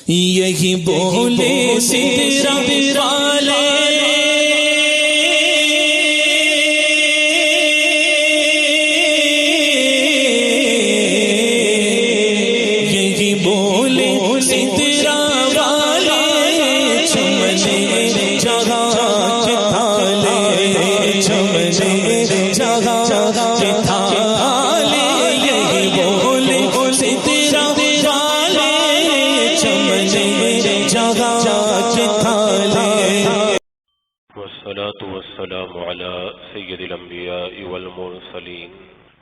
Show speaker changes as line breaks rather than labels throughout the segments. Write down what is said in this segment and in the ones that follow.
یہی بولے سدرہ والے
والصلاة والسلام على سيد الأنبياء والمرسلين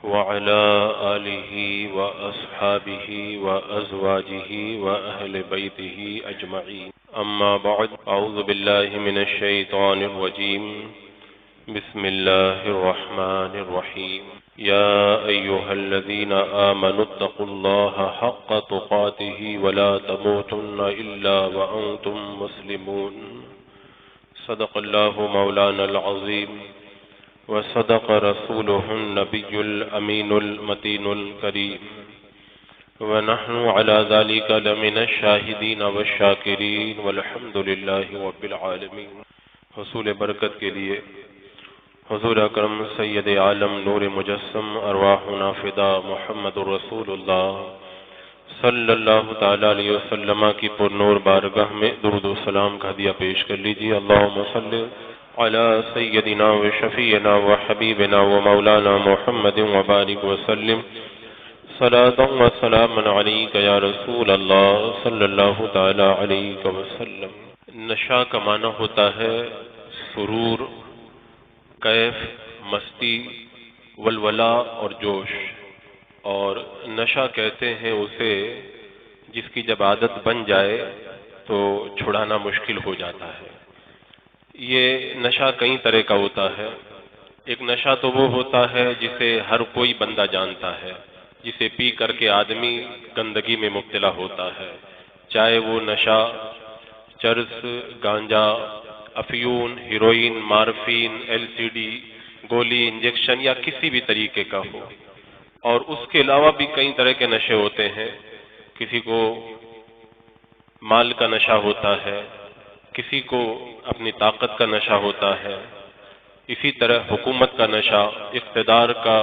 وعلى آله وأصحابه وأزواجه وأهل بيته أجمعين. أما بعد، أعوذ بالله من الشيطان الرجيم. بسم الله الرحمن الرحيم. يا أيها الذين آمنوا اتقوا الله حق تقاته ولا تموتن إلا وأنتم مسلمون. صدق الله مولانا العظيم وصدق رسوله النبي الأمين المتين الكريم، ونحن على ذلك لمن الشاهدين والشاكرين والحمد لله رب العالمين. حصول برکت کے لیے حضور اکرم سید عالم نور مجسم ارواحنا فدا محمد رسول اللہ صلی اللہ تعالی علیہ وسلم کی پر نور بارگاہ میں درود و سلام کا ہدیہ پیش کر لیجیے. اللہم صلی علی سیدنا و شفیعنا و حبیبنا و مولانا محمد وبارک وسلم صلاۃ و سلاما علیک یا رسول اللہ صلی اللہ تعالی علیہ وسلم. نشہ کا معنی ہوتا ہے سرور، کیف، مستی، ولولہ اور جوش. اور نشہ کہتے ہیں اسے جس کی جب عادت بن جائے تو چھڑانا مشکل ہو جاتا ہے. یہ نشہ کئی طرح کا ہوتا ہے. ایک نشہ تو وہ ہوتا ہے جسے ہر کوئی بندہ جانتا ہے، جسے پی کر کے آدمی گندگی میں مبتلا ہوتا ہے، چاہے وہ نشہ چرس، گانجا، افیون، ہیروئن، مارفین، LCD، گولی، انجیکشن یا کسی بھی طریقے کا ہو. اور اس کے علاوہ بھی کئی طرح کے نشے ہوتے ہیں. کسی کو مال کا نشہ ہوتا ہے، کسی کو اپنی طاقت کا نشہ ہوتا ہے، اسی طرح حکومت کا نشہ، اقتدار کا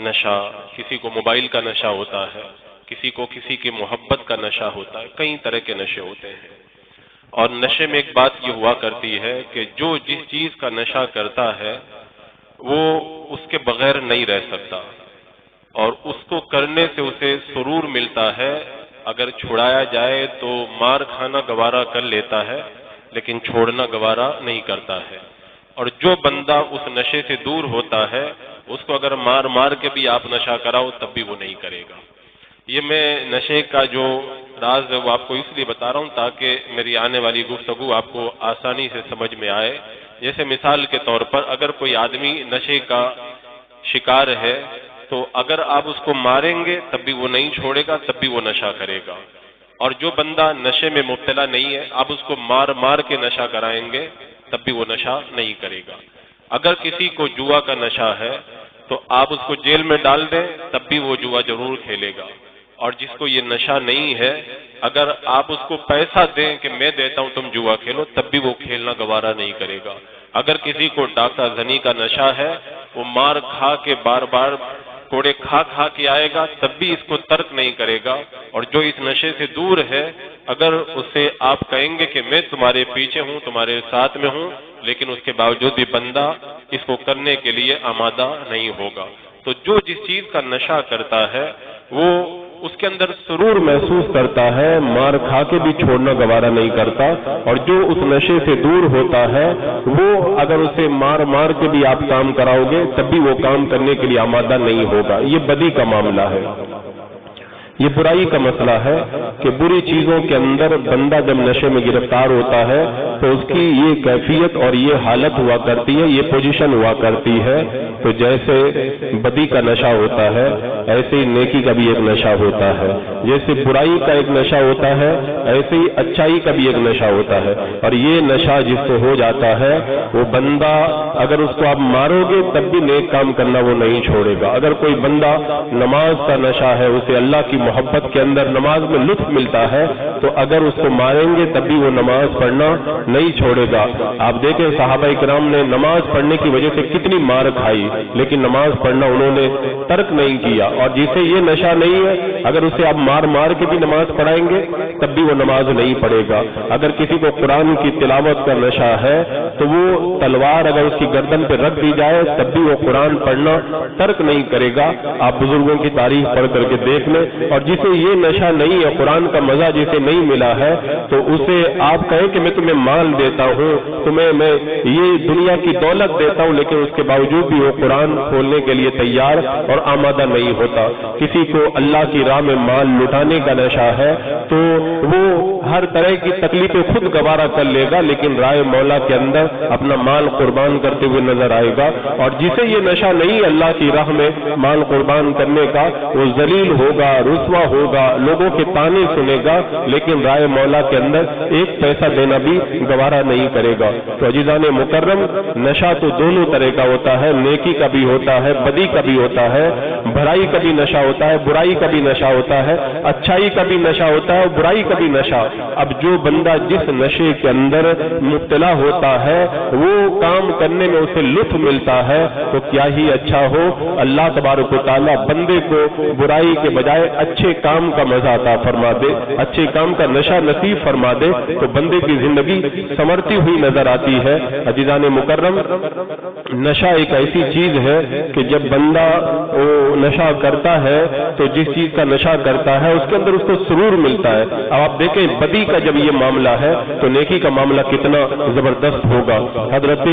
نشہ، کسی کو موبائل کا نشہ ہوتا ہے، کسی کو کسی کی محبت کا نشہ ہوتا ہے. کئی طرح کے نشے ہوتے ہیں. اور نشے میں ایک بات یہ ہوا کرتی ہے کہ جو جس چیز کا نشہ کرتا ہے وہ اس کے بغیر نہیں رہ سکتا، اور اس کو کرنے سے اسے سرور ملتا ہے. اگر چھڑایا جائے تو مار کھانا گوارا کر لیتا ہے، لیکن چھوڑنا گوارا نہیں کرتا ہے. اور جو بندہ اس نشے سے دور ہوتا ہے اس کو اگر مار مار کے بھی آپ نشہ کراؤ تب بھی وہ نہیں کرے گا. یہ میں نشے کا جو راز ہے وہ آپ کو اس لیے بتا رہا ہوں تاکہ میری آنے والی گفتگو آپ کو آسانی سے سمجھ میں آئے. جیسے مثال کے طور پر اگر کوئی آدمی نشے کا شکار ہے تو اگر آپ اس کو ماریں گے تب بھی وہ نہیں چھوڑے گا، تب بھی وہ نشہ کرے گا. اور جو بندہ نشے میں مبتلا نہیں ہے آپ اس کو مار مار کے نشہ کرائیں گے تب بھی وہ نشہ نہیں کرے گا. اگر کسی کو جوا کا نشہ ہے تو آپ اس کو جیل میں ڈال دیں تب بھی وہ جوا ضرور کھیلے گا. اور جس کو یہ نشہ نہیں ہے اگر آپ اس کو پیسہ دیں کہ میں دیتا ہوں تم جوا کھیلو تب بھی وہ کھیلنا گوارا نہیں کرے گا. اگر کسی کو ڈاکہ زنی کا نشہ ہے وہ مار کھا کے بار بار کوڑے کھا کھا کے آئے گا تب بھی اس کو ترک نہیں کرے گا. اور جو اس نشے سے دور ہے اگر اسے آپ کہیں گے کہ میں تمہارے پیچھے ہوں، تمہارے ساتھ میں ہوں، لیکن اس کے باوجود بھی بندہ اس کو کرنے کے لیے آمادہ نہیں ہوگا. تو جو جس چیز کا نشہ کرتا ہے وہ اس کے اندر سرور محسوس کرتا ہے، مار کھا کے بھی چھوڑنا گوارا نہیں کرتا. اور جو اس نشے سے دور ہوتا ہے وہ اگر اسے مار مار کے بھی آپ کام کراؤ گے تب بھی وہ کام کرنے کے لیے آمادہ نہیں ہوگا. یہ بدی کا معاملہ ہے، یہ برائی کا مسئلہ ہے کہ بری چیزوں کے اندر بندہ جب نشے میں گرفتار ہوتا ہے تو اس کی یہ کیفیت اور یہ حالت ہوا کرتی ہے، یہ پوزیشن ہوا کرتی ہے. تو جیسے بدی کا نشہ ہوتا ہے ایسے ہی نیکی کا بھی ایک نشہ ہوتا ہے. جیسے برائی کا ایک نشہ ہوتا ہے ایسے ہی اچھائی کا بھی ایک نشہ ہوتا ہے. اور یہ نشہ جس کو ہو جاتا ہے وہ بندہ اگر اس کو آپ مارو گے تب بھی نیک کام کرنا وہ نہیں چھوڑے گا. اگر کوئی بندہ نماز کا نشہ ہے، اسے اللہ کی
محبت کے اندر نماز میں لطف ملتا ہے تو اگر اس کو ماریں گے تب بھی وہ نماز پڑھنا نہیں چھوڑے گا۔ آپ دیکھیں صحابہ کرام نے نماز پڑھنے کی وجہ سے کتنی مار کھائی لیکن نماز پڑھنا انہوں نے ترک نہیں کیا، اور جسے یہ نشہ نہیں ہے اگر اسے آپ مار مار کے بھی نماز پڑھائیں گے تب بھی وہ نماز نہیں پڑھے گا۔ اگر کسی کو قرآن کی تلاوت کا نشہ ہے تو وہ تلوار اگر اس کی گردن پہ رکھ دی جائے تب بھی وہ قرآن پڑھنا ترک نہیں کرے گا۔ آپ بزرگوں کی تاریخ پڑھ کر کے دیکھ لیں۔ اور جسے یہ نشہ نہیں ہے، قرآن کا مزہ جسے نہیں ملا ہے، تو اسے آپ کہیں کہ میں تمہیں مال دیتا ہوں، تمہیں میں یہ دنیا کی دولت دیتا ہوں، لیکن اس کے باوجود بھی وہ قرآن کھولنے کے لیے تیار اور آمادہ نہیں ہوتا۔ کسی کو اللہ کی راہ میں مال لٹانے کا نشہ ہے تو وہ ہر طرح کی تکلیفیں خود گوارا کر لے گا، لیکن رائے مولا کے اندر اپنا مال قربان کرتے ہوئے نظر آئے گا۔ اور جسے یہ نشہ نہیں اللہ کی راہ میں مال قربان کرنے کا، وہ ذلیل ہوگا، رسوا ہوگا، لوگوں کے طعنے سنے گا، لیکن رائے مولا کے اندر ایک پیسہ دینا بھی گوارا نہیں کرے گا۔ تو عزیزان مکرم، نشہ تو دونوں طرح کا ہوتا ہے، نیکی کا بھی ہوتا ہے، بدی کا بھی ہوتا ہے، بھلائی کا بھی نشہ ہوتا ہے، برائی کا بھی نشہ ہوتا ہے، اچھائی کا بھی نشہ ہوتا ہے، برائی کا بھی نشہ۔ اب جو بندہ جس نشے کے اندر مبتلا ہوتا ہے وہ کام کرنے میں اسے لطف ملتا ہے تو کیا ہی اچھا ہو۔ اللہ تبارک و تعالیٰ بندے کو برائی کے بجائے اچھے کام کا مزہ عطا فرما دے، اچھے کام کا نشہ نصیب فرما دے تو بندے کی زندگی سنورتی ہوئی نظر آتی ہے۔ عزیزان مکرم، نشہ ایک ایسی چیز ہے کہ جب بندہ نشہ کرتا ہے تو جس چیز کا نشہ کرتا ہے اس کے اندر اس کو سرور ملتا ہے۔ اب آپ دیکھیں بدی کا جب یہ معاملہ ہے تو نیکی کا معاملہ کتنا زبردست ہوگا۔ حضرت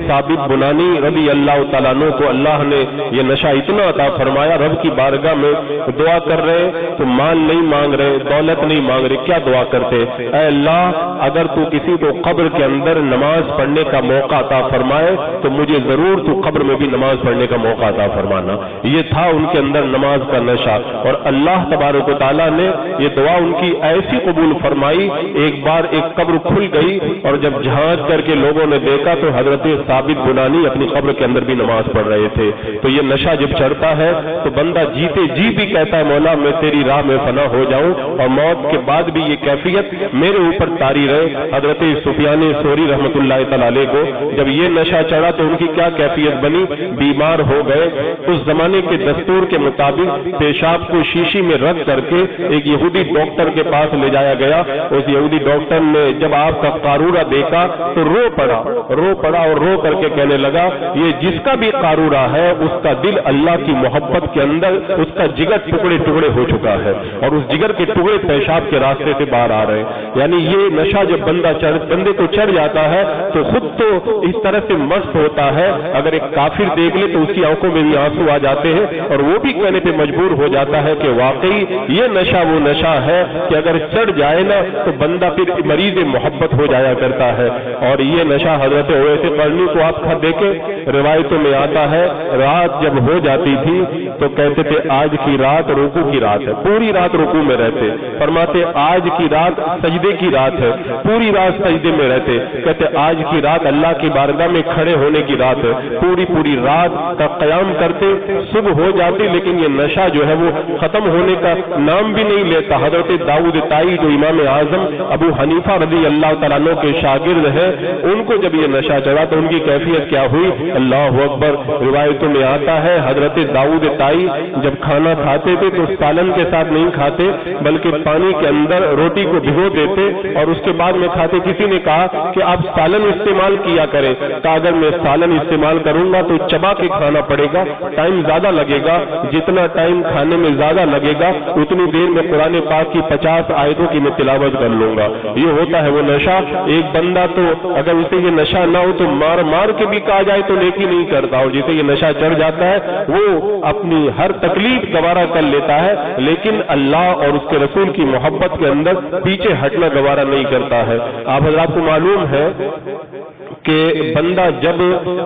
ثابت بنانی رضی اللہ تعالیٰ عنہ کو اللہ نے یہ نشہ اتنا عطا فرمایا، رب کی بارگاہ میں دعا کر رہے تو مال نہیں مانگ رہے، دولت نہیں مانگ رہے، کیا دعا کرتے؟ اے اللہ، اگر تو کسی کو قبر کے اندر نماز پڑھنے کا موقع عطا فرمائے تو مجھے ضرور تو قبر میں بھی نماز پڑھنے کا موقع عطا فرمانا۔ یہ تھا ان کے اندر نماز کا نشہ، اور اللہ تبارک و تعالیٰ نے یہ دعا ان کی ایسی قبول فرمائی۔ ایک بار ایک قبر کھل گئی اور جب جھانک کر کے لوگوں نے دیکھا تو حضرت ثابت بنانی اپنی قبر کے اندر بھی نماز پڑھ رہے تھے۔ تو یہ نشہ جب چڑھتا ہے تو بندہ جیتے جی بھی کہتا ہے مولا میں تیری راہ میں فنا ہو جاؤں، اور موت کے بعد بھی یہ کیفیت میرے اوپر طاری رہے۔ حضرت سفیان ثوری رحمۃ اللہ تعالی علیہ کو جب یہ نشہ چڑھا تو ان کی کیا کیفیت بنی، بیمار ہو گئے۔ اس زمانے کے دستور کے مطابق پیشاب کو شیشی میں رکھ کر کے ایک یہودی ڈاکٹر کے پاس لے جایا گیا۔ اس یہودی ڈاکٹر نے جب آپ کا قارورہ دیکھا تو رو پڑا اور رو کر کے کہنے لگا یہ جس کا بھی قارورہ ہے اس کا دل اللہ کی محبت کے اندر اس کا جگر ٹکڑے ٹکڑے ہو چکا ہے، اور اس جگر کے ٹکڑے پیشاب کے راستے سے باہر آ رہے ہیں۔ یعنی یہ نشہ جب بندے کو چڑھ جاتا ہے تو خود تو اس طرح سے مست ہوتا ہے، اگر ایک کافر دیکھ لے تو اس کی آنکھوں میں بھی آنسو آ جاتے ہیں، اور وہ بھی کہنے پہ مجبور ہو جاتا ہے کہ واقعی یہ نشہ وہ نشہ ہے کہ اگر چڑھ جائے نا تو بندہ پھر مریض محبت ہو جایا کرتا ہے۔ اور یہ نشہ حضرت اویس قرنی کو آپ دیکھیں، روایتوں میں آتا ہے رات جب ہو جاتی تھی تو کہتے تھے آج کی رات رکوع کی رات ہے، پوری رات رکوع میں رہتے۔ فرماتے آج کی رات سجدے کی رات ہے، پوری رات سجدے میں رہتے۔ کہتے آج کی رات اللہ کی بارگاہ میں کھڑے ہونے کی رات ہے، پوری رات کا قیام کرتے، صبح ہو جاتی لیکن یہ نشہ جو ہے وہ ختم ہونے کا نام بھی نہیں لیتا۔ حضرت داؤد طائی جو امام اعظم ابو حنیفہ رضی اللہ تعالیٰ عنہ کے شاگرد ہیں، ان کو جب یہ نشہ چڑھا تو ان کی کیفیت کیا ہوئی، اللہ اکبر۔ روایتوں میں آتا ہے حضرت داؤد طائی جب کھانا کھاتے تھے تو سالن کے ساتھ نہیں کھاتے بلکہ پانی کے اندر روٹی کو بھگو دیتے اور اس کے بعد میں کھاتے۔ کسی نے کہا کہ آپ سالن استعمال کیا کریں، کہ اگر میں سالن استعمال کروں گا تو چبا کے کھانا پڑے گا، ٹائم زیادہ لگے گا، جتنا ٹائم کھانے میں زیادہ لگے گا اتنی دیر میں قرآن پاک کی 50 آیتوں کی میں تلاوت کر لوں گا۔ یہ ہوتا ہے وہ نشہ۔ ایک بندہ تو اگر اسے یہ نشہ نہ ہو تو مار کے بھی کہا جائے تو نیکی نہیں کرتا، اور جسے یہ نشہ چڑھ جاتا ہے وہ اپنی ہر تکلیف گوارا کر لیتا ہے، لیکن اللہ اور اس کے رسول کی محبت کے اندر پیچھے ہٹنا گوارا نہیں کرتا ہے۔ آپ حضرات کو معلوم ہے کہ بندہ جب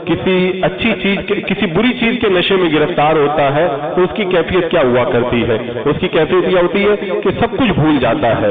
کسی اچھی چیز کسی بری چیز کے نشے میں گرفتار ہوتا ہے تو اس کی کیفیت کیا ہوا کرتی ہے، اس کی کیفیت یہ ہوتی ہے کہ سب کچھ بھول جاتا ہے۔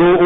2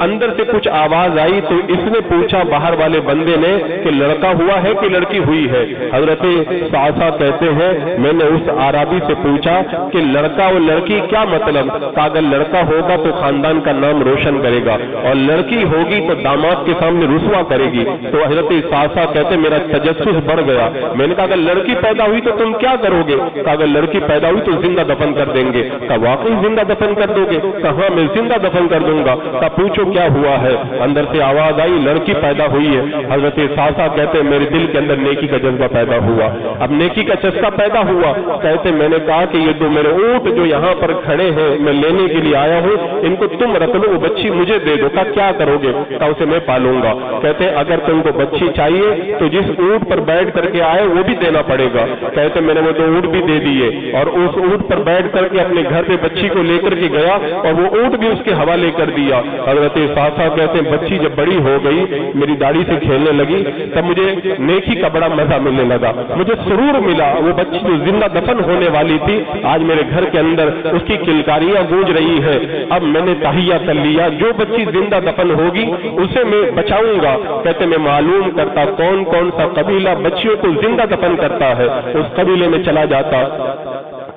اندر سے کچھ آواز آئی تو اس نے پوچھا باہر والے بندے نے کہ لڑکا ہوا ہے کہ لڑکی ہوئی ہے؟ حضرت صاصا کہتے ہیں میں نے اس عربی سے پوچھا کہ لڑکا اور لڑکی کیا مطلب؟ اگر لڑکا ہوگا تو خاندان کا نام روشن کرے گا اور لڑکی ہوگی تو داماد کے سامنے رسوا کرے گی۔ تو حضرت صاصا کہتے میرا تجسس بڑھ گیا، میں نے کہا اگر لڑکی پیدا ہوئی تو تم کیا کرو گے؟ کہا اگر لڑکی پیدا ہوئی تو زندہ دفن کر دیں گے۔ کہا واقعی زندہ دفن کر دو گے؟ کہا میں زندہ دفن کر دوں گا۔ کہا پوچھو کیا ہوا ہے؟ اندر سے آواز آئی لڑکی پیدا ہوئی ہے۔ حضرت صاصا کہتے میرے دل کے اندر نیکی کا جذبہ پیدا ہوا، اب نیکی کا چسکا پیدا ہوا۔ کہتے میں نے کہا کہ یہ دو میرے اونٹ جو یہاں پر کھڑے ہیں میں لینے کے لیے آیا ہوں، ان کو تم رکھ لو، وہ بچی مجھے دے دو۔ کہا کیا کرو گے؟ کہا اسے میں پالوں گا۔ کہتے اگر تم کو بچی چاہیے تو جس اونٹ پر بیٹھ کر کے آئے وہ بھی دینا پڑے گا۔ کہتے میں نے وہ دو اونٹ بھی دے دیے اور اس اونٹ پر بیٹھ کر کے اپنے گھر پہ بچی کو لے کر کے گیا اور وہ اونٹ بھی اس کے حوالے کر دیا۔ حضرت صاصا کہتے ہیں بچی جب بڑی ہو گئی میری داڑھی سے کھیلنے لگی تب مجھے نیکی کا بڑا مزہ ملنے لگا، مجھے سرور ملا۔ وہ بچی جو زندہ دفن ہونے والی تھی آج میرے گھر کے اندر اس کی کلکاریاں گونج رہی ہے۔ اب میں نے تہیہ کر لیا جو بچی زندہ دفن ہوگی اسے میں بچاؤں گا۔ کہتے میں معلوم کرتا کون کون سا قبیلہ بچیوں کو زندہ دفن کرتا ہے، اس قبیلے میں چلا جاتا،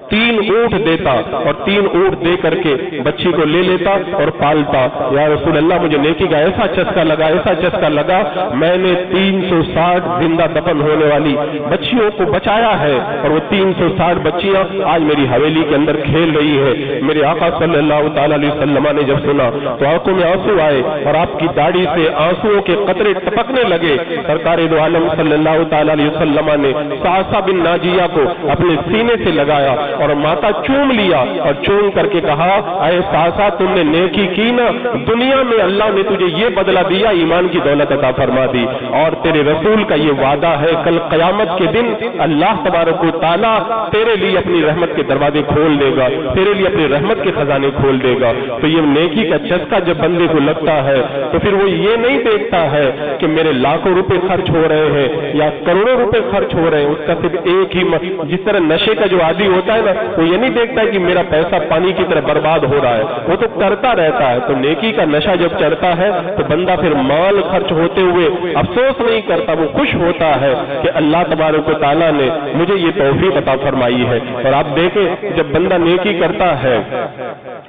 3 اونٹ دیتا اور 3 اونٹ دے کر کے بچی کو لے لیتا اور پالتا۔ یا رسول اللہ مجھے نیکی کا ایسا چسکا لگا، ایسا چسکا لگا، میں نے 360 زندہ دفن ہونے والی بچیوں کو بچایا ہے اور وہ 360 بچیاں آج میری حویلی کے اندر کھیل رہی ہے۔ میرے آقا صلی اللہ تعالی علیہ وسلم نے جب سنا تو آنکھوں میں آنسو آئے اور آپ کی داڑھی سے آنسوؤں کے قطرے ٹپکنے لگے۔ سرکار دو عالم صلی اللہ تعالی علیہ وسلم نے صاصا بن ناجیہ کو اپنے سینے سے لگایا اور ماتا چوم لیا اور چوم کر کے کہا اے صاصا تم نے نیکی کی نا، دنیا میں اللہ نے تجھے یہ بدلہ دیا، ایمان کی دولت عطا فرما دی، اور تیرے رسول کا یہ وعدہ ہے کل قیامت کے دن اللہ تبارک و تعالیٰ تیرے لیے اپنی رحمت کے دروازے کھول دے گا، تیرے لیے اپنی رحمت کے خزانے کھول دے گا۔ تو یہ نیکی کا چسکا جب بندے کو لگتا ہے تو پھر وہ یہ نہیں دیکھتا ہے کہ میرے لاکھوں روپے خرچ ہو رہے ہیں یا کروڑوں روپے خرچ ہو رہے ہیں، اس کا صرف ایک ہی جس طرح نشے کا جو عادی ہوتا ہے نا وہ یہ نہیں دیکھتا ہے کہ میرا پیسہ پانی کی طرح برباد ہو رہا ہے، وہ تو کرتا رہتا ہے۔ تو نیکی کا نشہ جب چڑھتا ہے تو بندہ پھر مال خرچ ہوتے ہوئے افسوس نہیں کرتا، وہ خوش ہوتا ہے کہ اللہ تبارک و تعالیٰ نے مجھے یہ توفیق عطا فرمائی ہے۔ اور آپ دیکھیں جب بندہ نیکی کرتا ہے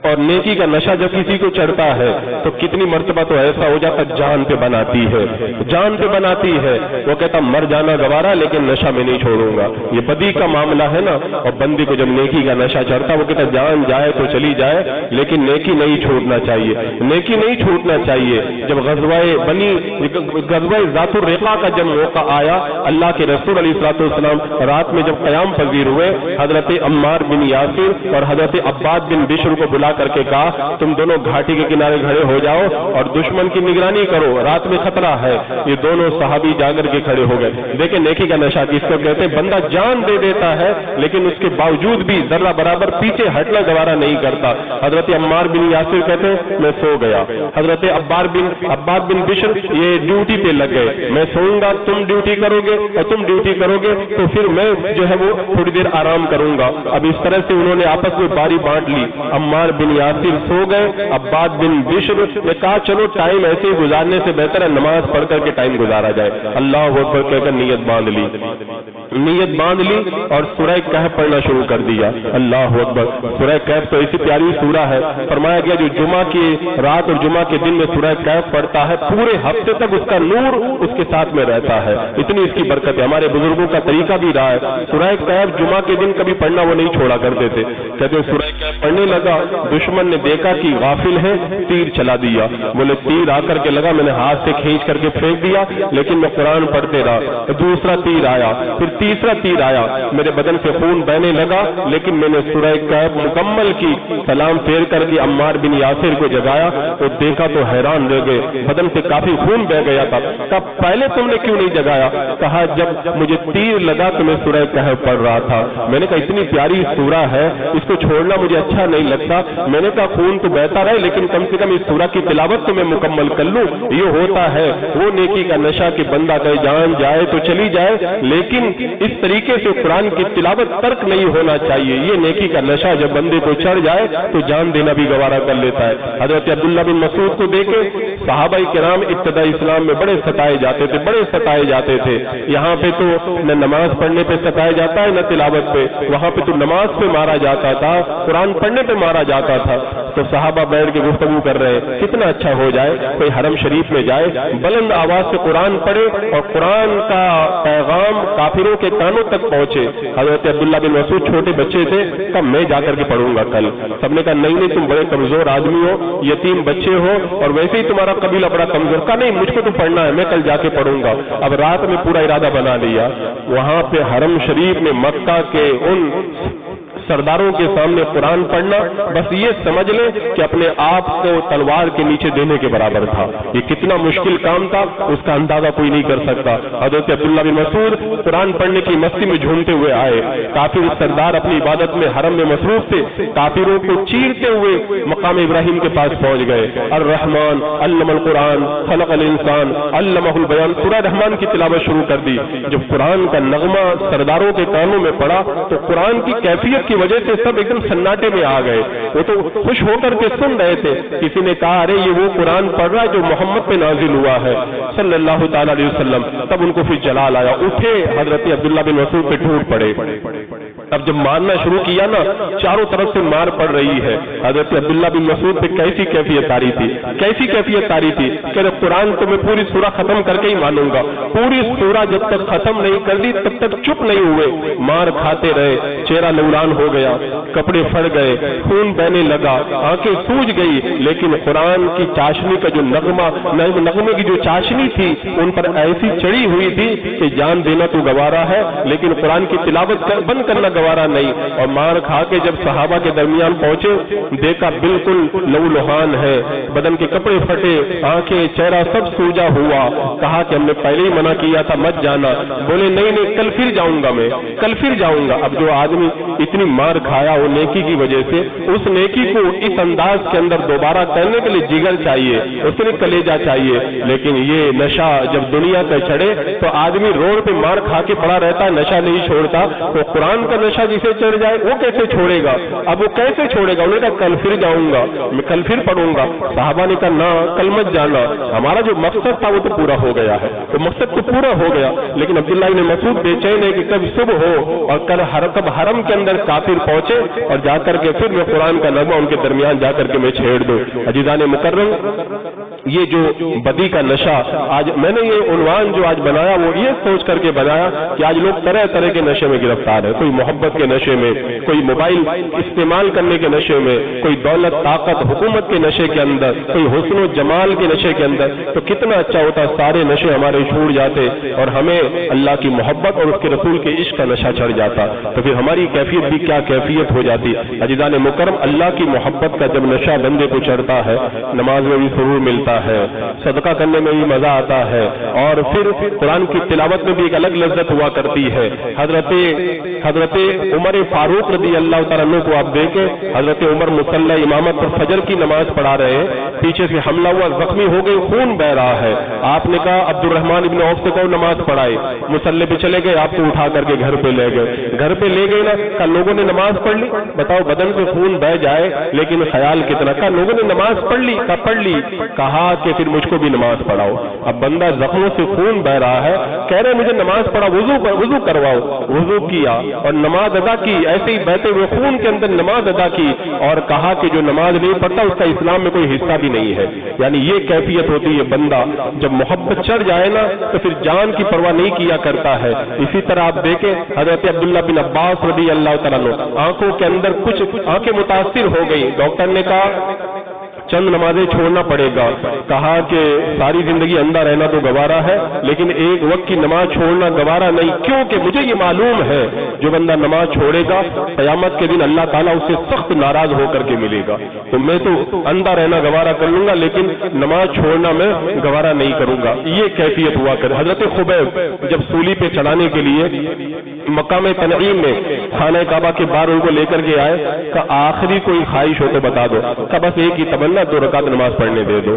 اور نیکی کا نشہ جب کسی کو چڑھتا ہے تو کتنی مرتبہ تو ایسا ہو جاتا جان پہ بناتی ہے، جان پہ بناتی ہے، وہ کہتا مر جانا گوارا لیکن نشہ میں نہیں چھوڑوں گا۔ یہ بدی کا معاملہ ہے نا، اور بندے کو جب نیکی کا نشہ چڑھتا وہ کہتا جان جائے تو چلی جائے لیکن نیکی نہیں چھوڑنا چاہیے، نیکی نہیں چھوڑنا چاہیے۔ جب غزوہ ذات الرقاع کا جب موقع آیا، اللہ کے رسول علیہ الصلوۃ والسلام رات میں جب قیام پذیر ہوئے، حضرت عمار بن یاسر اور حضرت عباد بن بشر کو بلا کر کے کہا تم دونوں گھاٹی کے کنارے کھڑے ہو جاؤ اور دشمن کی نگرانی کرو، رات میں خطرہ ہے۔ یہ دونوں صحابی جا کر کے کھڑے ہو گئے۔ دیکھیں نیکی کا نشہ کس کو کہتے ہیں، بندہ جان دے دیتا ہے لیکن اس کے باوجود بھی ذرہ برابر پیچھے ہٹنا گوارا نہیں کرتا۔ حضرت عمار بن یاسر کہتے ہیں میں سو گیا، حضرت عباد بن بشر یہ ڈیوٹی پہ لگ گئے، میں سوؤں گا تم ڈیوٹی کرو گے اور تم ڈیوٹی کرو گے تو پھر میں جو ہے وہ تھوڑی دیر آرام کروں گا۔ اب اس طرح سے انہوں نے آپس میں باری بانٹ لی۔ عمار بن یاسر سو گئے، عباد بن بشر نے کہا چلو ٹائم ایسے ہی گزارنے سے بہتر ہے نماز پڑھ کر کے ٹائم گزارا جائے۔ اللہ اکبر کہہ کر نیت باندھ لی اور سورہ کہف پڑھنا شروع کر دیا۔ اللہ اکبر، سورہ کہف تو ایسی پیاری سورہ ہے، فرمایا گیا جو جمعہ کی رات اور جمعہ کے دن میں سورہ کہف پڑھتا ہے پورے ہفتے تک اس کا نور اس کے ساتھ میں رہتا ہے، اتنی اس کی برکت ہے۔ ہمارے بزرگوں کا طریقہ بھی رہا ہے، سورہ کہف جمعہ کے دن کبھی پڑھنا وہ نہیں چھوڑا کرتے تھے۔ کہتے سورہ کہف پڑھنے لگا، دشمن نے دیکھا کہ غافل ہے، تیر چلا دیا۔ بولے تیر آ کر کے لگا، میں نے ہاتھ سے کھینچ کر کے پھینک دیا لیکن میں قرآن پڑھتے رہا۔ دوسرا تیر آیا، پھر تیسرا تیر آیا، میرے بدن سے خون بہنے لگا لیکن میں نے سورہ کہف مکمل کی، سلام پھیر کر کے عمار بن یاسر کو جگایا تو دیکھا تو حیران رہ گئے، بدن سے کافی خون بہ گیا تھا۔ کہا پہلے تم نے کیوں نہیں جگایا؟ کہا جب مجھے تیر لگا تو میں سورہ کہف پڑھ رہا تھا۔ میں نے کہا اتنی پیاری سورہ ہے اس کو چھوڑنا مجھے اچھا نہیں لگتا، میں نے کہا خون تو بہتا رہے لیکن کم سے کم اس سورہ کی تلاوت تو میں مکمل کر لوں۔ یہ ہوتا ہے وہ نیکی کا نشہ کہ بندہ کہے جان جائے تو چلی جائے لیکن اس طریقے سے قرآن کی تلاوت ترک نہیں ہونا چاہیے. یہ نیکی کا نشہ جب بندے کو چڑھ جائے تو جان دینا بھی گوارا کر لیتا ہے. حضرت عبداللہ بن مسعود کو دیکھے, صحابہ کرام ابتدائی اسلام میں بڑے ستائے جاتے تھے, بڑے ستائے جاتے تھے. یہاں پہ تو نہ نماز پڑھنے پہ ستایا جاتا ہے نہ تلاوت پہ, وہاں پہ تو نماز پہ مارا جاتا تھا, قرآن پڑھنے پہ مارا جاتا تھا. تو صحابہ بیٹھ کے گفتگو کر رہے ہیں, کتنا اچھا ہو جائے کوئی حرم شریف میں جائے, بلند آواز سے قرآن پڑھے اور قرآن کا پیغام کافروں کے کانوں تک پہنچے. حضرت عبداللہ بن مسعود چھوٹے بچے تھے, کب میں جا کر کے پڑھوں گا کل. سب نے کہا نہیں تم بڑے کمزور آدمی ہو, یتیم بچے ہو اور ویسے ہی تمہارا قبیلہ بڑا کمزور. کا نہیں مجھ کو تو پڑھنا ہے, میں کل جا کے پڑھوں گا. اب رات میں پورا ارادہ بنا لیا. وہاں پہ حرم شریف میں مکہ کے ان سرداروں کے سامنے قرآن پڑھنا بس یہ سمجھ لیں کہ اپنے آپ کو تلوار کے نیچے دینے کے برابر تھا. یہ کتنا مشکل کام تھا اس کا اندازہ کوئی نہیں کر سکتا. حضرت عبداللہ بن مسعود قرآن پڑھنے کی مستی میں جھومتے ہوئے آئے. کافر سردار اپنی عبادت میں حرم میں مصروف تھے, کافروں کو چیرتے ہوئے مقام ابراہیم کے پاس پہنچ گئے. الرحمن علم القرآن خلق الانسان علمہ البیان, سورہ رحمان کی تلاوت شروع کر دی. جب قرآن کا نغمہ سرداروں کے کانوں میں پڑا تو قرآن کی کیفیت کی وجہ سے سب ایک دم سناٹے میں آ گئے. وہ تو خوش ہو کر کے سن رہے تھے. کسی نے کہا ارے یہ وہ قرآن پڑھ رہا ہے جو محمد پہ نازل ہوا ہے صلی اللہ تعالی علیہ وسلم. تب ان کو پھر جلال آیا, اٹھے, حضرت عبداللہ بن مسعود پہ ٹوٹ پڑے. اب جب مارنا شروع کیا نا, چاروں طرف سے مار پڑ رہی ہے. حضرت عبداللہ بن مسعود پہ کیسی کیفیت آ رہی تھی, کیسی کیفیت آ رہی تھی کہ قرآن کو میں پوری سورہ ختم کر کے ہی مانوں گا. پوری سورہ جب تک ختم نہیں کر دی تب تک چپ نہیں ہوئے, مار کھاتے رہے. چہرہ لولان ہو گیا, کپڑے پھڑ گئے, خون بہنے لگا, آنکھیں سوج گئی. لیکن قرآن کی چاشنی کا جو نغمے کی جو چاشنی تھی ان پر ایسی چڑھی ہوئی تھی کہ جان دینا تو گوارا ہے لیکن قرآن کی تلاوت بند کرنا گوارا نہیں. اور مار کھا کے جب صحابہ کے درمیان پہنچے, دیکھا بالکل لہو لہان ہے, بدن کے کپڑے پھٹے, آنکھیں, چہرہ سب سوجا ہوا. کہا کہ ہم نے پہلے ہی منع کیا تھا مت جانا. بولے نہیں کل پھر جاؤں گا, میں کل پھر جاؤں گا. اب جو آدمی اتنی مار کھایا وہ نیکی کی وجہ سے, اس نیکی کو اس انداز کے اندر دوبارہ کرنے کے لیے جگر چاہیے, اس کے لیے کلیجہ چاہیے. لیکن یہ نشہ جب دنیا کا چڑھے تو آدمی روڈ پہ مار کھا کے پڑا رہتا ہے, نشہ نہیں چھوڑتا. تو قرآن کا نشہ جسے چڑھ جائے وہ کیسے چھوڑے گا؟ اب وہ کیسے چھوڑے گا؟ انہوں نے کہا کل پھر جاؤں گا, میں کل پھر پڑھوں گا. صحابہ نے کہا نہ کل مت جانا, ہمارا جو مقصد تھا وہ تو پورا ہو گیا ہے. تو مقصد تو پورا ہو گیا, لیکن عبداللہ بن مسعود بے چین ہے کہ کب صبح ہو اور کب حرم کے اندر کافر پہنچے اور جا کر کے پھر میں قرآن کا نغمہ ان کے درمیان جا کر کے میں چھیڑ دوں. عزیزان مکرم, یہ جو بدی کا نشہ آج میں نے یہ عنوان جو آج بنایا وہ یہ سوچ کر کے بنایا کہ آج لوگ طرح طرح کے نشے میں گرفتار ہے. کوئی محبت کے نشے میں, کوئی موبائل استعمال کرنے کے نشے میں, کوئی دولت طاقت حکومت کے نشے کے اندر, کوئی حسن و جمال کے نشے کے اندر. تو کتنا اچھا ہوتا, سارے نشے ہمارے چھوٹ جاتے اور ہمیں اللہ کی محبت اور اس کے رسول کے عشق کا نشہ چڑھ جاتا, تو پھر ہماری کیفیت بھی کیا کیفیت ہو جاتی. عزیزان مکرم, اللہ کی محبت کا جب نشہ بندے کو چڑھتا ہے, نماز میں بھی سرور ملتا ہے, صدقہ کرنے میں بھی مزہ آتا ہے, اور پھر قرآن کی تلاوت میں بھی ایک الگ لذت ہوا کرتی ہے. حضرت عمر فاروق رضی اللہ تعالیٰ عنہ کو آپ دیکھیں, حضرت عمر مصلی امامت پر فجر کی نماز پڑھا رہے ہیں, پیچھے سے حملہ ہوا, زخمی ہو گئے, خون بہ رہا ہے. آپ نے کہا عبد الرحمن ابن عوف سے کہو نماز پڑھائے. مصلی پہ چلے گئے, آپ کو اٹھا کر کے گھر پہ لے گئے. گھر پہ لے گئے نا, کہا لوگوں نے نماز پڑھ لی, بتاؤ بدن سے خون بہ جائے لیکن خیال کتنا. کہا لوگوں نے نماز پڑھ لی, کہا پڑھ لی. کہا کہ پھر مجھ کو بھی نماز پڑھاؤ. اب بندہ زخموں سے خون بہ رہا ہے, کہہ رہے مجھے نماز پڑھا, وضو کرواؤ. وضو کیا اور نماز ادا کی, ایسے ہی بہتے ہوئے خون کے اندر نماز ادا کی, اور کہا کہ جو نماز نہیں پڑھتا اس کا اسلام میں کوئی حصہ بھی نہیں ہے. یعنی یہ کیفیت ہوتی ہے, بندہ جب محبت چڑھ جائے نا تو پھر جان کی پرواہ نہیں کیا کرتا ہے. اسی طرح آپ دیکھیں حضرت عبداللہ بن عباس رضی اللہ تعالیٰ عنہ, آنکھوں کے اندر کچھ آنکھیں متاثر ہو گئی. ڈاکٹر نے کہا چند نمازیں چھوڑنا پڑے گا. کہا کہ ساری زندگی اندھا رہنا تو گوارا ہے لیکن ایک وقت کی نماز چھوڑنا گوارا نہیں, کیونکہ مجھے یہ معلوم ہے جو بندہ نماز چھوڑے گا قیامت کے دن اللہ تعالیٰ اس سے سخت ناراض ہو کر کے ملے گا. تو میں تو اندھا رہنا گوارا کر لوں گا لیکن نماز چھوڑنا میں گوارا نہیں کروں گا. یہ کیفیت ہوا کر. حضرت خبیب جب سولی پہ چڑھانے کے لیے مقام تنعیم میں خانہ کعبہ کے باہر ان کو لے کر کے آئے, کہ آخری کوئی خواہش ہو تو بتا دو. کہ بس ایک ہی تمنا, 2 رکعت نماز پڑھنے دے دو.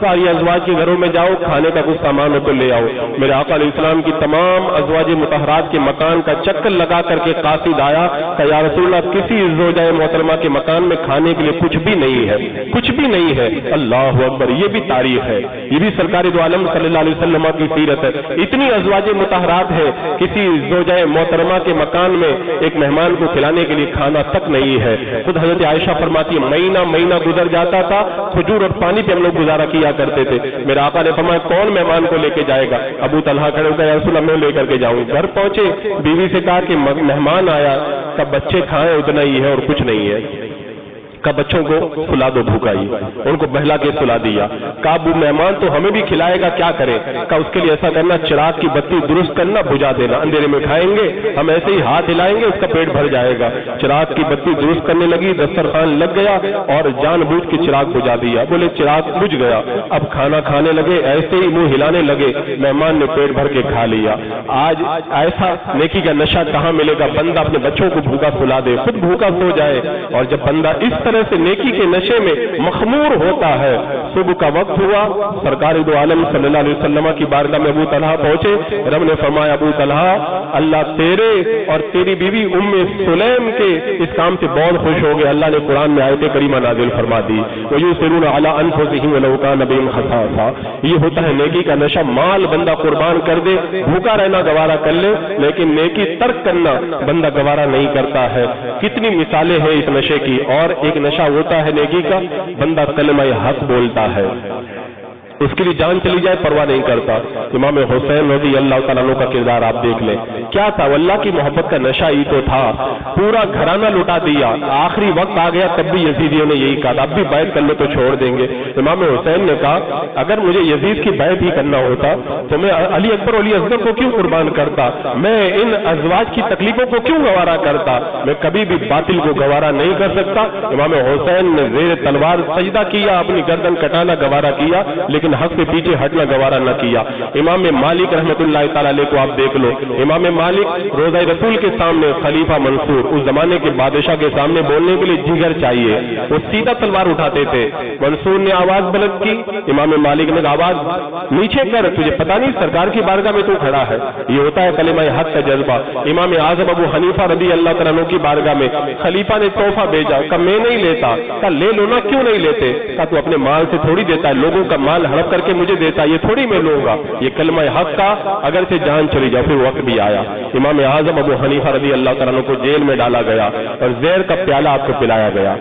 ساری ازواج کے گھروں میں جاؤ، کھانے کا کچھ سامان ہو تو لے آؤ۔ میرے آقا علیہ السلام کی تمام ازواج مطہرات کے مکان کا چکر لگا کر کے قاصد آیا کہ یا رسول اللہ کسی زوجہ محترمہ کے مکان میں کھانے کے لیے کچھ بھی نہیں ہے، کچھ بھی نہیں ہے۔ اللہ اکبر، یہ بھی تاریخ ہے، یہ بھی سرکار دو عالم صلی اللہ علیہ وسلم کی سیرت ہے۔ اتنی ازواج مطہرات ہے، کسی زوجہ محترمہ کے مکان میں ایک مہمان کو کھلانے کے لیے کھانا تک نہیں ہے۔ خود حضرت عائشہ فرماتی ہے مہینہ مہینہ گزر جاتا تھا، کھجور اور پانی پہ ہم لوگ گزارا کیا کرتے تھے۔ میرے آقا نے فرمایا کون مہمان کو لے کے جائے گا؟ ابو طلحہ کھڑے ہو گئے، یا رسول اللہ میں لے کر کے جاؤں۔ گھر پہنچے، بیوی سے کہا کہ مہمان آیا، کب بچے کھائیں اتنا ہی ہے اور کچھ نہیں ہے۔ کا بچوں کو سلا دو بھوکائی، ان کو بہلا کے سلا دیا۔ کہا وہ مہمان تو ہمیں بھی کھلائے گا، کیا کرے؟ کہا اس کے لیے ایسا کرنا چراغ کی بتی درست کرنا، بجھا دینا، اندھیرے میں کھائیں گے، ہم ایسے ہی ہاتھ ہلائیں گے اس کا پیٹ بھر جائے گا۔ چراغ کی بتی درست کرنے لگی، دسترخوان لگ گیا اور جان بوجھ کے چراغ بجھا دیا۔ بولے چراغ بجھ گیا، اب کھانا کھانے لگے، ایسے ہی منہ ہلانے لگے، مہمان نے پیٹ بھر کے کھا لیا۔ آج ایسا نیکی کا نشہ کہاں ملے گا؟ بندہ اپنے بچوں کو بھوکا سلا دے، خود بھوکا سو جائے، اور جب بندہ اس طرح سے نیکی کے نشے میں مخمور ہوتا ہے۔ صبح کا وقت ہوا، سرکار دو عالم صلی اللہ علیہ وسلم کی بارگاہ میں ابو طلحہ پہنچے۔ رب نے فرمایا ابو طلحہ اللہ تیرے اور تیری بیوی ام سلیم کے اس کام سے بہت خوش ہو گئے۔ اللہ نے قرآن میں آیت کریمہ نازل فرما دی، وَيُؤْثِرُونَ عَلَىٰ أَنفُسِهِمْ وَلَوْ كَانَ بِهِمْ خَصَاصَةٌ۔ یہ ہوتا ہے نیکی کا نشہ، مال بندہ قربان کر دے، بھوکا رہنا گوارا کر لے، لیکن نیکی ترک کرنا بندہ گوارا نہیں کرتا ہے۔ کتنی مثالیں ہیں اس نشے کی۔ اور ایک نشہ ہوتا ہے نیکی کا، بندہ کلمہ حق بولتا ہے، اس کے لیے جان چلی جائے پرواہ نہیں کرتا۔ امام حسین رضی اللہ تعالیٰ عنہ کا کردار آپ دیکھ لیں، کیا تھا؟ اللہ کی محبت کا نشہ ہی تو تھا، پورا گھرانہ لٹا دیا۔ آخری وقت آ گیا تب بھی یزیدیوں نے یہی کہا اب بھی بیعت کر لو تو چھوڑ دیں گے۔ امام حسین نے کہا اگر مجھے یزید کی بیعت ہی کرنا ہوتا تو میں علی اکبر اور علی اصغر کو کیوں قربان کرتا، میں ان ازواج کی تکلیفوں کو کیوں گوارا کرتا، میں کبھی بھی باطل کو گوارا نہیں کر سکتا۔ امام حسین نے زیر تلوار سجدہ کیا، اپنی گردن کٹانا گوارا کیا، لیکن حق سے پیچھے ہٹنا گوارا نہ کیا۔ امام مالک رحمۃ اللہ تعالی علیہ کو آپ دیکھ لو، امام مالک روضہ رسول کے سامنے خلیفہ منصور اس زمانے کے بادشاہ کے سامنے بولنے کے لیے جگر چاہیے، وہ سیدھا تلوار اٹھاتے تھے۔ منصور نے آواز بلند کی، امام مالک نے آواز نیچے کر، تجھے پتا نہیں سرکار کی بارگاہ میں تو کھڑا ہے۔ یہ ہوتا ہے کلمہ حق کا جذبہ۔ امام اعظم ابو حنیفہ رضی اللہ تعالیٰ عنہ کی بارگاہ میں خلیفہ نے تحفہ بھیجا، کہا میں نہیں لیتا، کہا لے لو نا، کیوں نہیں لیتے؟ کہا تو اپنے مال سے تھوڑی دیتا ہے، لوگوں کا مال ہڑپ کر کے مجھے دیتا، یہ تھوڑی میں لوں گا۔ یہ کلمہ حق کا اگر سے جان چلی جائے۔ پھر وقت بھی آیا، امام اعظم ابو حنیفہ رضی اللہ تعالیٰ عنہ کو جیل میں ڈالا گیا اور زہر کا پیالہ آپ کو پلایا گیا۔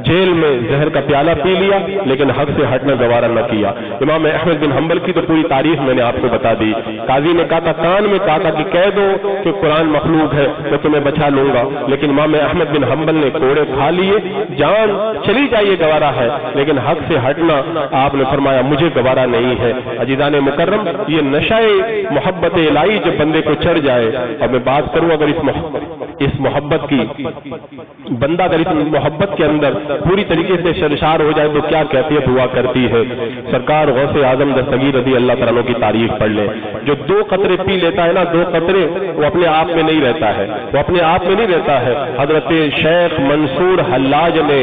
جیل میں زہر کا پیالہ پی لیا لیکن حق سے ہٹنا گوارا نہ کیا۔ امام احمد بن حنبل کی تو پوری تاریخ میں نے آپ کو بتا دی۔ قاضی نے کہا تھا، کان میں کہا تھا کہ کہہ دو کہ قرآن مخلوق ہے، میں تمہیں بچا لوں گا، لیکن امام احمد بن حنبل نے کوڑے کھا لیے، جان چلی جائے گوارا ہے، لیکن حق سے ہٹنا آپ نے فرمایا مجھے گوارا نہیں ہے۔ عزیزان مکرم، یہ نشہ محبت الہی جب بندے کو چڑھ جائے، اور میں بات کروں اگر اس محبت کی، بندہ اگر اس محبت کے اندر پوری طریقے سے سرشار ہو جائے تو کیا کیفیت ہوا کرتی ہے۔ سرکار غوث اعظم دستگیر رضی اللہ تعالیٰ عنہ کی تاریخ پڑھ لیں، جو 2 قطرے پی لیتا ہے نا، 2 قطرے، وہ اپنے آپ میں نہیں رہتا ہے، وہ اپنے آپ میں نہیں رہتا ہے۔ حضرت شیخ منصور حلاج نے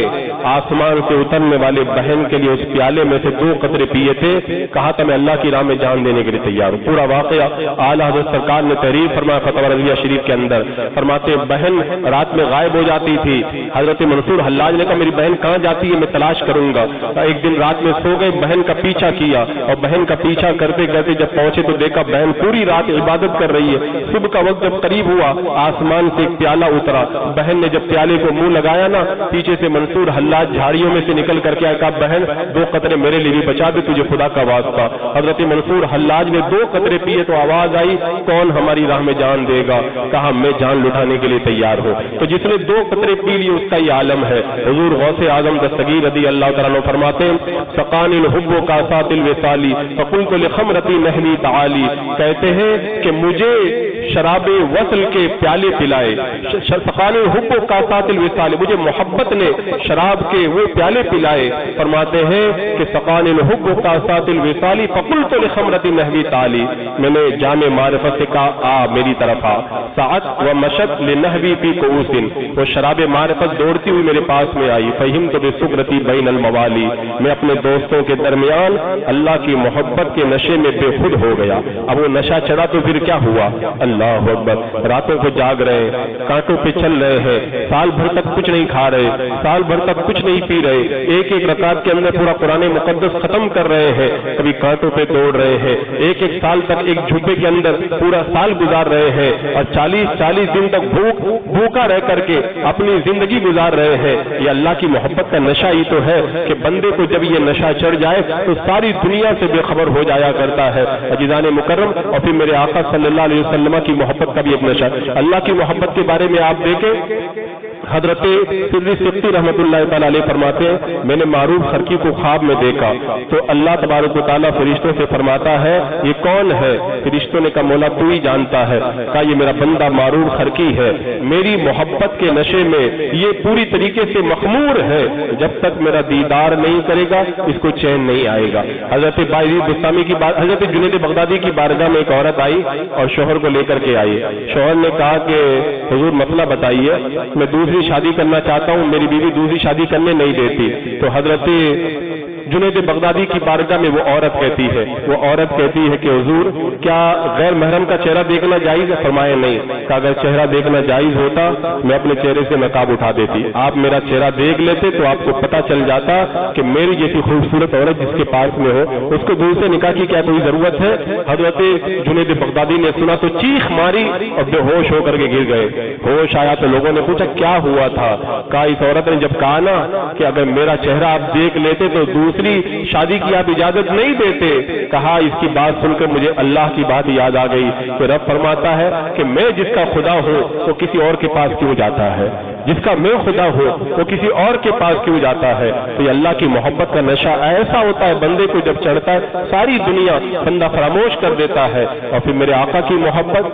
آسمان سے اترنے والے بہن کے لیے اس پیالے میں سے 2 قطرے پیے تھے، کہا تھا میں اللہ کی راہ میں جان دینے کے لیے تیار ہوں۔ پورا واقعہ اعلیٰ حضرت سرکار نے تحریر فرمایا فتاوی رضویہ شریف کے اندر، فرماتے بہن رات میں غائب ہو جاتی تھی، حضرت منصور حلاج نے کہا میری بہن کہاں جاتی ہے، میں تلاش کروں گا۔ ایک دن رات میں سو گئے، بہن کا پیچھا کیا، اور بہن کا پیچھا کرتے کرتے جب پہنچے تو دیکھا بہن پوری رات عبادت کر رہی ہے۔ صبح کا وقت جب قریب ہوا، آسمان سے ایک پیالہ اترا، بہن نے جب پیالے کو منہ لگایا نا، پیچھے سے منصور حلاج جھاڑیوں میں سے نکل کر کے آیا، کہا بہن 2 قطرے میرے لیے بھی بچا دے، تجھے خدا کا واسطہ۔ حضرت منصور حلاج نے 2 قطرے پیے تو آواز آئی، کون ہماری راہ میں جان دے گا؟ کہا میں جان لٹانے کے لیے تیار ہوں۔ تو جس نے 2 قطرے پی لیے اس کا یہ عالم ہے۔ حضور غوث اعظم دستگیر رضی اللہ تعالیٰ عنہ فرماتے ہیں، سقانی الحب کاسات الوصالی فقلت لخمرتی نحوی تعالی، کہتے ہیں کہ مجھے شراب وصل کے پیالے پلائے، سقانی الحب کاسات الوصالی، مجھے محبت نے شراب کے وہ پیالے پلائے۔ فرماتے ہیں کہ سقانی الحب کاسات الوصالی فقلت لخمرتی نحوی تعالی، میں نے جام معرفت سے کہا آ میری طرف آ، سعت و مشت لنحوی فی کؤوس، وہ شراب معرفت دوڑتی ہوئی میرے پاس میں آئی، فہمت بسکرتی بین الموالی، میں اپنے دوستوں کے درمیان اللہ کی محبت کے نشے میں بے خود ہو گیا۔ اب وہ نشہ چڑھا تو پھر کیا ہوا؟ اللہ اکبر، راتوں کو جاگ رہے ہیں، کانٹوں پہ چل رہے ہیں، سال بھر تک کچھ نہیں کھا رہے، سال بھر تک کچھ نہیں پی رہے، ایک ایک رکعت کے اندر پورا قرآن مقدس ختم کر رہے ہیں، کبھی کانٹوں پہ دوڑ رہے ہیں، ایک ایک سال تک ایک جھوپے کے اندر پورا سال گزار رہے ہیں، اور 40 دن تک بھوکا رہ کر کے اپنی زندگی گزار رہے ہیں۔ یہ اللہ کی محبت کا نشہ ہی تو ہے کہ بندے کو جب یہ نشہ چڑھ جائے تو ساری دنیا سے بے خبر ہو جایا کرتا ہے۔ عزیزان مکرم، اور پھر میرے آقا صلی اللہ علیہ وسلم کی محبت کا بھی ایک نشہ، اللہ کی محبت کے بارے میں آپ دیکھیں، حضرت سدری سبتی رحمۃ اللہ تعالی علیہ فرماتے ہیں، میں نے معروف خرقی کو خواب میں دیکھا تو اللہ تبارک و تعالیٰ فرشتوں سے فرماتا ہے یہ کون ہے؟ فرشتوں نے کہا مولا تو ہی جانتا ہے۔ کہا یہ میرا بندہ معروف خرقی ہے، میری محبت کے نشے میں یہ پوری طریقے سے مخمور ہے، جب تک میرا دیدار نہیں کرے گا اس کو چین نہیں آئے گا۔ حضرت بایزید بستامی کی بات، حضرت جنید بغدادی کی بارگاہ میں ایک عورت آئی اور شوہر کو لے کر کے آئی۔ شوہر نے کہا کہ حضور مسئلہ بتائیے، میں دوسری شادی کرنا چاہتا ہوں، میری بیوی دوسری شادی کرنے نہیں دیتی۔ تو حضرت جنید بغدادی کی بارگاہ میں وہ عورت کہتی ہے کہ حضور کیا غیر محرم کا چہرہ دیکھنا جائز ہے؟ فرمایا نہیں۔ کہ اگر چہرہ دیکھنا جائز ہوتا میں اپنے چہرے سے نقاب اٹھا دیتی، آپ میرا چہرہ دیکھ لیتے تو آپ کو پتہ چل جاتا کہ میری جیسی خوبصورت عورت جس کے پاس میں ہو اس کو دوسرے نکاح کی کیا کوئی ضرورت ہے؟ حضرت جنید بغدادی نے سنا تو چیخ ماری اور بے ہوش ہو کر کے گر گئے۔ ہوش آیا تو لوگوں نے پوچھا کیا ہوا تھا؟ کہا اس عورت نے جب کہا نا کہ اگر میرا چہرہ آپ دیکھ لیتے تو دوسری شادی کی آپ اجازت نہیں دیتے۔ کہا اس کی بات سن کر مجھے اللہ کی بات یاد آ گئی کہ رب فرماتا ہے کہ میں جس کا خدا ہوں وہ کسی اور کے پاس کیوں جاتا ہے، جس کا میں خدا ہوں وہ کسی اور کے پاس کیوں جاتا ہے۔ تو یہ اللہ کی محبت کا نشہ ایسا ہوتا ہے بندے کو جب چڑھتا ہے ساری دنیا بندہ فراموش کر دیتا ہے۔ اور پھر میرے آقا کی محبت،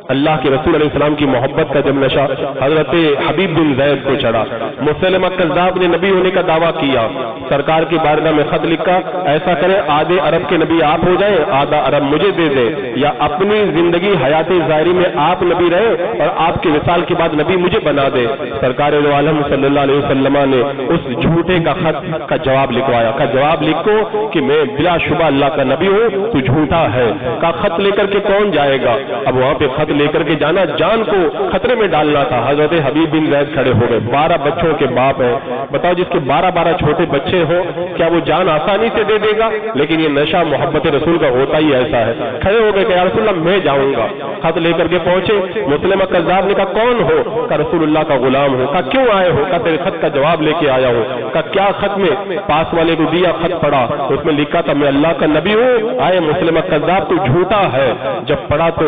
اللہ کے رسول علیہ السلام کی محبت کا جب نشہ حضرت حبیب بن زید کو چڑھا، مسلمہ کذاب نے نبی ہونے کا دعویٰ کیا، سرکار کی بارگاہ میں خط لکھا ایسا کریں آدھے عرب کے نبی آپ ہو جائیں، آدھا عرب مجھے دے دے، یا اپنی زندگی حیات ظاہری میں آپ نبی رہے اور آپ کے وصال کے بعد نبی مجھے بنا دے۔ سرکار دو عالم صلی اللہ علیہ وسلم نے اس جھوٹے کا خط کا جواب لکھوایا، کا جواب لکھو کہ میں بلا شبہ اللہ کا نبی ہوں، تو جھوٹا ہے۔ کا خط لے کر کے کون جائے گا؟ اب وہاں پہ خط لے کر کے جانا جان کو خطرے میں ڈالنا تھا۔ حضرت حبیب بن زید کھڑے ہو گئے، 12 بچوں کے باپ ہیں، بتاؤ جس کے 12 چھوٹے بچے ہو کیا وہ جان آسانی سے دے دے گا؟ لیکن یہ نشہ محبت رسول کا ہوتا ہی ایسا ہے۔ کھڑے ہو گئے کہ یا رسول اللہ میں جاؤں گا، خط لے کر کے پہنچے، مسلمہ کذاب نے کہا کون ہو؟ کہا رسول اللہ کا غلام ہوں۔ کہا کیوں آئے ہو؟ کہا تیرے خط کا جواب لے کے آیا ہوں۔ کہا کیا خط میں؟ پاس والے کو دیا، خط پڑھا، اس میں لکھا تھا میں اللہ کا نبی ہوں۔ آئے مسلمہ کذاب تو جھوٹا ہے۔ جب پڑھا تو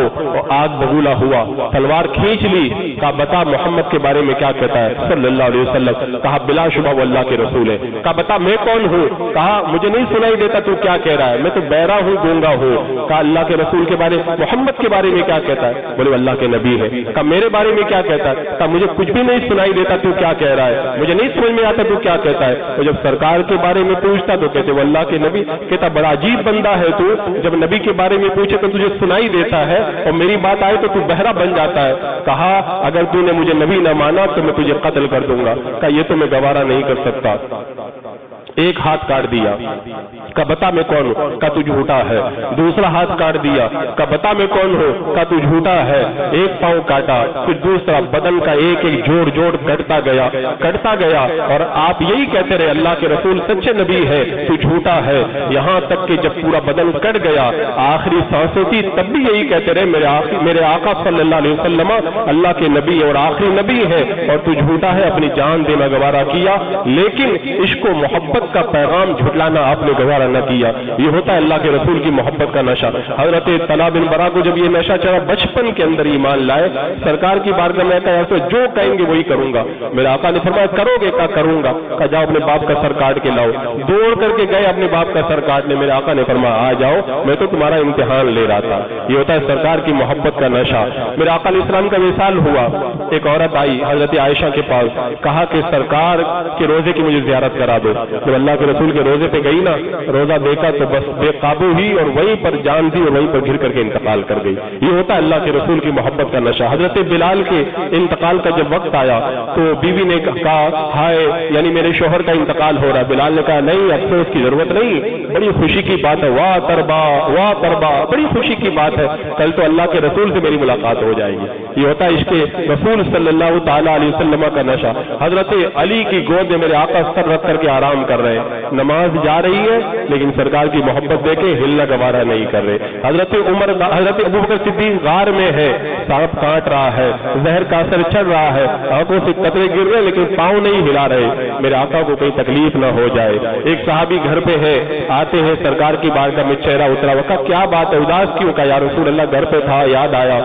آگ بگولا ہوا، تلوار کھینچ لی، کہا بتا محمد کے بارے میں کیا کہتا ہے صلی اللہ علیہ وسلم؟ کہا بلا شبہ وہ اللہ کے رسول ہے۔ کہا بتا میں کون ہوں؟ کہا مجھے نہیں سنائی دیتا تو کیا کہہ رہا ہے، میں تو بہرا ہوں، گونگا ہوں۔ کہا اللہ کے رسول کے بارے محمد کے بارے میں کیا کہتا ہے؟ بولے اللہ کے نبی ہے۔ کہا میرے بارے میں کیا کہتا ہے؟ کہا مجھے کچھ بھی نہیں سنائی دیتا تو کیا کہہ رہا ہے، مجھے نہیں سمجھ میں آتا تو کیا کہتا ہے۔ اور جب سرکار کے بارے میں پوچھتا تو کہتے وہ اللہ کے نبی۔ کہتا بڑا عجیب بندہ ہے تو، جب نبی کے بارے میں پوچھے تو تجھے سنائی دیتا ہے اور میری بات آئے تو بہرا بن جاتا ہے۔ کہا اگر تو نے مجھے نبی نہ مانا تو میں تجھے قتل کر دوں گا۔ کہا یہ تو میں گوارا نہیں کر سکتا۔ ایک ہاتھ کاٹ دیا، کہا بتا میں کون ہوں؟ کہا تو جھوٹا ہے۔ دوسرا ہاتھ کاٹ دیا، کہا بتا میں کون ہوں؟ کہا تو جھوٹا ہے۔ ایک پاؤں کاٹا، پھر دوسرا، بدن کا ایک ایک جوڑ کٹتا گیا اور آپ یہی کہتے رہے اللہ کے رسول سچے نبی ہے، تو جھوٹا ہے، یہاں تک کہ جب پورا بدن کٹ گیا آخری سانسیں تھی تب بھی یہی کہتے رہے میرے آقا صلی اللہ علیہ وسلم اللہ کے نبی اور آخری نبی ہے اور تو جھوٹا ہے۔ اپنی جان دینا گوارا کیا، لیکن عشق و محبت کا پیغام جھٹلانا آپ نے گوارا نہ کیا۔ یہ ہوتا ہے اللہ کے رسول کی محبت کا نشہ۔ حضرت طلحہ بن برا کو جب یہ نشہ چڑھا، بچپن کے اندر ایمان لائے، سرکار کی بارگاہ میں کہا ایسے جو کہیں گے وہی کروں گا۔ میرے آقا نے فرمایا کرو گے؟ کہا کروں گا۔ کہا جاؤ اپنے باپ کا سر کاٹ کے لاؤ۔ دوڑ کر کے گئے اپنے باپ کا سر کاٹنے، میرے آقا نے فرمایا آ جاؤ، میں تو تمہارا امتحان لے رہا تھا۔ یہ ہوتا ہے سرکار کی محبت کا نشہ۔ نشہ. میرے آقا علیہ السلام کا وصال ہوا, ایک عورت آئی حضرت عائشہ کے پاس, کہا کہ سرکار کے روزے کی مجھے زیارت کرا دو. جب اللہ کے رسول کے روزے پہ گئی نا, روزہ دیکھا تو بس بے قابو ہوئی اور وہیں پر جان دی اور وہیں پر گر کر کے انتقال کر گئی. یہ ہوتا ہے اللہ کے رسول کی محبت کا نشہ. حضرت بلال کے انتقال کا جب وقت آیا تو بیوی نے کہا ہائے, یعنی میرے شوہر کا انتقال ہو رہا. بلال نے کہا نہیں, افسوس کی ضرورت نہیں, بڑی خوشی کی بات ہے, واہ تربا واہ تربا, بڑی خوشی کی بات ہے, کل تو اللہ کے رسول سے میری ملاقات ہو جائے گی. یہ ہوتا ہے عشق رسول صلی اللہ تعالی علیہ وسلم کا نشہ. حضرت علی کی گود میں میرے آقا سر رکھ کر کے آرام کر رہے ہیں, نماز جا رہی ہے لیکن سرکار کی محبت دے کے ہلنا گوارا نہیں کر رہے. حضرت ابوبکر صدیق غار میں ہے, سانپ کاٹ رہا ہے, زہر کا اثر چڑھ رہا ہے, آنکھوں سے قطرے گر رہے لیکن پاؤں نہیں ہلا رہے, میرے آقا کو کوئی تکلیف نہ ہو جائے. ایک صحابی گھر پہ ہے, آتے ہیں سرکار کی بارگاہ میں, چہرہ اترا ہوا. کیا بات ہے, اداس کیوں؟ کہا یا رسول اللہ گھر پہ تھا, یاد آیا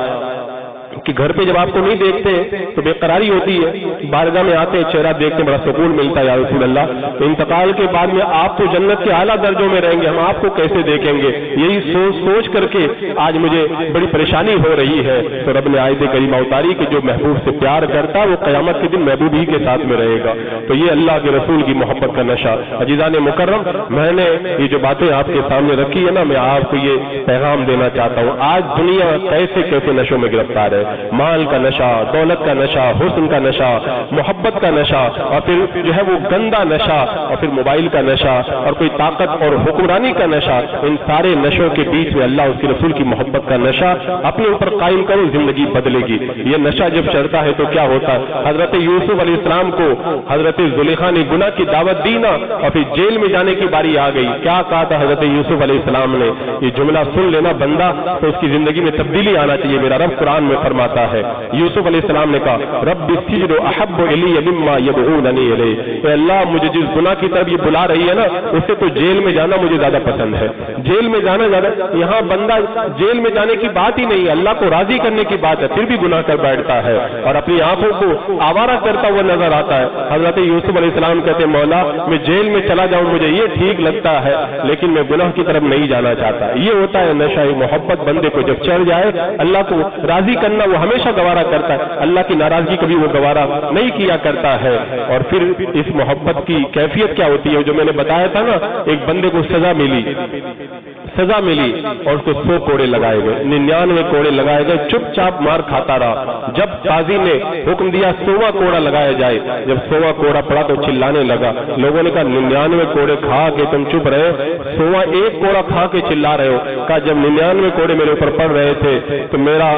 کہ گھر پہ جب آپ کو نہیں دیکھتے تو بے قراری ہوتی ہے, بارگاہ میں آتے چہرہ دیکھتے بڑا سکون ملتا ہے. یا رسول اللہ تو انتقال کے بعد میں آپ تو جنت کے اعلیٰ درجوں میں رہیں گے, ہم آپ کو کیسے دیکھیں گے؟ یہی سوچ کر کے آج مجھے بڑی پریشانی ہو رہی ہے. تو رب نے آیت کریمہ اتاری کہ جو محبوب سے پیار کرتا وہ قیامت کے دن محبوب ہی کے ساتھ میں رہے گا. تو یہ اللہ کے رسول کی محبت کا نشہ. عزیزان مکرم, میں نے یہ جو باتیں آپ کے سامنے رکھی ہے نا, میں آپ کو یہ پیغام دینا چاہتا ہوں. آج دنیا کیسے کیسے نشوں میں گرفتار ہے, مال کا نشہ, دولت کا نشہ, حسن کا نشہ, محبت کا نشہ, اور پھر جو ہے وہ گندا نشہ, اور پھر موبائل کا نشہ, اور کوئی طاقت اور حکمرانی کا نشہ. ان سارے نشوں کے بیچ میں اللہ اس کے رسول کی محبت کا نشہ اپنے اوپر قائم کرو, زندگی بدلے گی. یہ نشہ جب چڑھتا ہے تو کیا ہوتا ہے؟ حضرت یوسف علیہ السلام کو حضرت زلیخا نے گناہ کی دعوت دی نا, اور پھر جیل میں جانے کی باری آ گئی. کیا کہا تھا حضرت یوسف علیہ السلام نے؟ یہ جملہ سن لینا بندہ تو اس کی زندگی میں تبدیلی آنا چاہیے. میرا رب قرآن میں فرماتا ہے, یوسف علیہ السلام نے کہا رب السجن احب الی مما یدعوننی الیہ, اے اللہ مجھے جس گناہ کی طرف یہ بلا رہی ہے نا, اس سے تو جیل میں جانا مجھے زیادہ پسند ہے. جیل میں جانا زیادہ, یہاں بندہ جیل میں جانے کی بات ہی نہیں, اللہ کو راضی کرنے کی بات ہے, پھر بھی گناہ کر بیٹھتا ہے اور اپنی آنکھوں کو آوارہ کرتا ہوا نظر آتا ہے. حضرت یوسف علیہ السلام کہتے ہیں مولا میں جیل میں چلا جاؤں, مجھے یہ ٹھیک لگتا ہے, لیکن میں گناہ کی طرف نہیں جانا چاہتا. یہ ہوتا ہے نشہ محبت. بندے کو جب چڑھ جائے, اللہ کو راضی کرنا وہ ہمیشہ گوارا کرتا ہے, اللہ کی ناراضگی کبھی وہ گوارا نہیں کیا کرتا ہے. اور پھر اس محبت کی کیفیت کیا ہوتی ہے, جو میں نے بتایا تھا نا, ایک بندے کو سزا ملی اور اس کو 100 کوڑے لگائے گئے, 99 کوڑے لگائے گئے, چپ چاپ مار کھاتا رہا. جب قاضی نے حکم دیا 100واں کوڑا لگایا جائے, جب 100واں کوڑا پڑا تو چلانے لگا. لوگوں نے کہا 99 کوڑے کھا کے تم چپ رہے, 100واں ایک کوڑا کھا کے چلا رہے ہو. کہا جب 99 کوڑے میرے اوپر پڑ رہے تھے تو میرا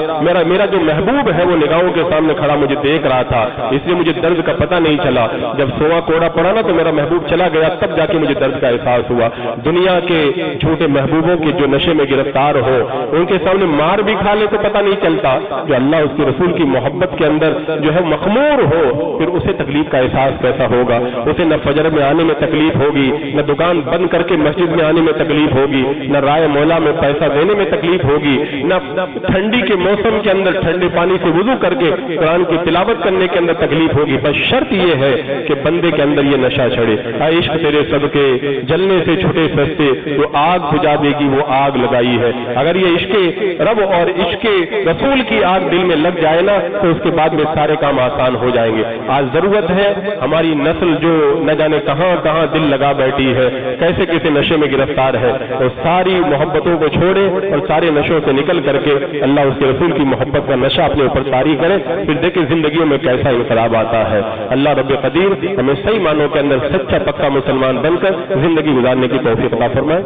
جو محبوب ہے وہ نگاہوں کے سامنے کھڑا مجھے دیکھ رہا تھا, اس لیے مجھے درد کا پتہ نہیں چلا. جب 100واں کوڑا پڑا نا تو میرا محبوب چلا گیا, تب جا کے مجھے درد کا احساس ہوا. دنیا کے جھوٹے محبوبوں کے جو نشے میں گرفتار ہو, ان کے سامنے مار بھی کھا لے تو پتہ نہیں چلتا. جو اللہ اس کے رسول کی محبت کے اندر جو ہے مخمور ہو, پھر اسے تکلیف کا احساس کیسا ہوگا. اسے نہ فجر میں آنے میں تکلیف ہوگی, نہ دکان بند کر کے مسجد میں آنے میں تکلیف ہوگی, نہ رائے مولا میں پیسہ دینے میں تکلیف ہوگی, نہ ٹھنڈی کے موسم کے اندر ٹھنڈے پانی سے وضو کر کے قرآن کی تلاوت کرنے کے اندر تکلیف ہوگی. بس شرط یہ ہے کہ بندے کے اندر یہ نشہ چڑھے. عشق تیرے صدقے جلنے سے چھٹے سستے, جو آگ بجھا دے گی وہ آگ لگائی ہے. اگر یہ عشق رب اور عشق رسول کی آگ دل میں لگ جائے نا, تو اس کے بعد میں سارے کام آسان ہو جائیں گے. آج ضرورت ہے ہماری نسل جو نہ جانے کہاں کہاں دل لگا بیٹھی ہے, کیسے کیسے نشے میں گرفتار ہے, اور ساری محبتوں کو چھوڑے اور سارے نشوں سے نکل کر کے اللہ اس کے رسول کی محبت کا نشہ اپنے اوپر طاری کرے. پھر دیکھیں زندگیوں میں کیسا انقلاب آتا ہے. اللہ رب قدیر ہمیں صحیح معنوں کے اندر سچا پکا مسلمان بن کر زندگی گزارنے کی توفیق عطا فرمائے.